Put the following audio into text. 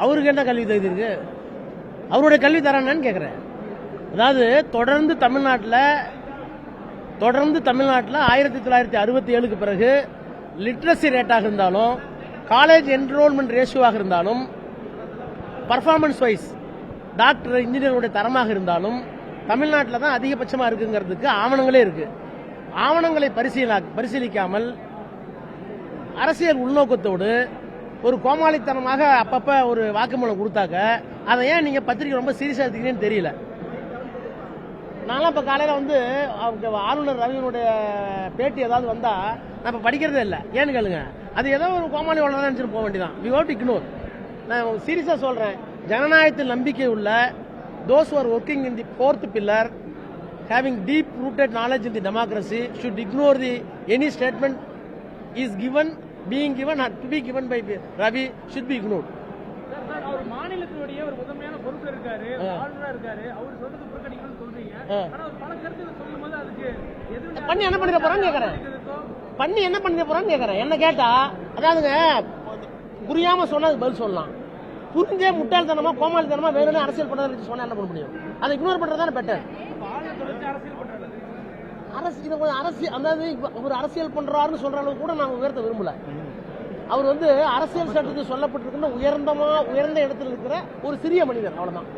அவருக்கு என்ன கல்வி தகுதி இருக்கு? அவருடைய கல்வி தரான்னு கேட்குறேன். அதாவது தொடர்ந்து தமிழ்நாட்டில் 1967க்கு பிறகு லிட்ரஸி ரேட்டாக இருந்தாலும், காலேஜ் என்ரோல்மெண்ட் ரேஷியோவாக இருந்தாலும், பர்ஃபார்மன்ஸ் வைஸ் டாக்டர் இன்ஜினியருடைய தரமாக இருந்தாலும் தமிழ்நாட்டில் தான் அதிகபட்சமாக இருக்குங்கிறதுக்கு ஆவணங்களே இருக்கு. ஆவணங்களை பரிசீலிக்காமல் அரசியல் உள்நோக்கத்தோடு ஒரு கோமாளித்தனமாக அப்பப்ப ஒரு வாக்குமூலம் கொடுத்தாக்க அதை ஏன் நீங்க பத்திரிகை ரொம்ப சீரியஸா எடுத்துக்கிறீங்கன்னு தெரியல. நான்லாம் இப்ப காலையில வந்து ஆளுநர் ரவியினுடைய பேட்டி ஏதாவது வந்தா நான் இப்ப படிக்கிறதே இல்லை. ஏன்னு கேளுங்க, அது ஏதோ ஒரு கோமாளி வளர்தான் நினைச்சிட்டு போக வேண்டியதான். We have to ignore. நான் சீரியஸா சொல்றேன், ஜனநாயகத்தில் நம்பிக்கை உள்ள those who are working in the fourth pillar, having deep rooted knowledge in the democracy, should ignore the any statement is given, being given or to be given by Ravi should be ignored. அவர் மாநிலத்தினுடைய ஒரு முதன்மையான பொறுப்பு இருக்காரு, ஆளுநரா இருக்காரு, அவர் சொல்றது புறக்கணிக்கணும்னு சொல்றீங்க. ஆனா ஒரு பல கருத்துக்களை சொல்லும்போது அதுக்கு பண்ணி என்ன பண்ணிட போறான்னு கேக்குறேன். பண்ணி என்ன பண்ணிட போறான்னு கேக்குறேன். என்ன கேட்டா, அதாவதுங்க புரியாம சொன்னா அது பதில் சொல்லலாம். புரிஞ்சே முட்டாள்தனமா கோமாளித்தனமா வேணும்னு அரசியல் பண்றது சொன்னா என்ன பண்ண முடியும்? அதை இக்னோர் பண்றதுதானே பெட்டர். அரசியல் அதாவது ஒரு அரசியல் பண்றாருன்னு சொல்ற அளவுக்கு கூட நாங்க உயர்த்த விரும்பல. அவர் வந்து அரசியல் சட்டத்தில் சொல்லப்பட்டிருக்கிற உயர்ந்த இடத்துல இருக்கிற ஒரு சிறிய மனிதர், அவ்வளவுதான்.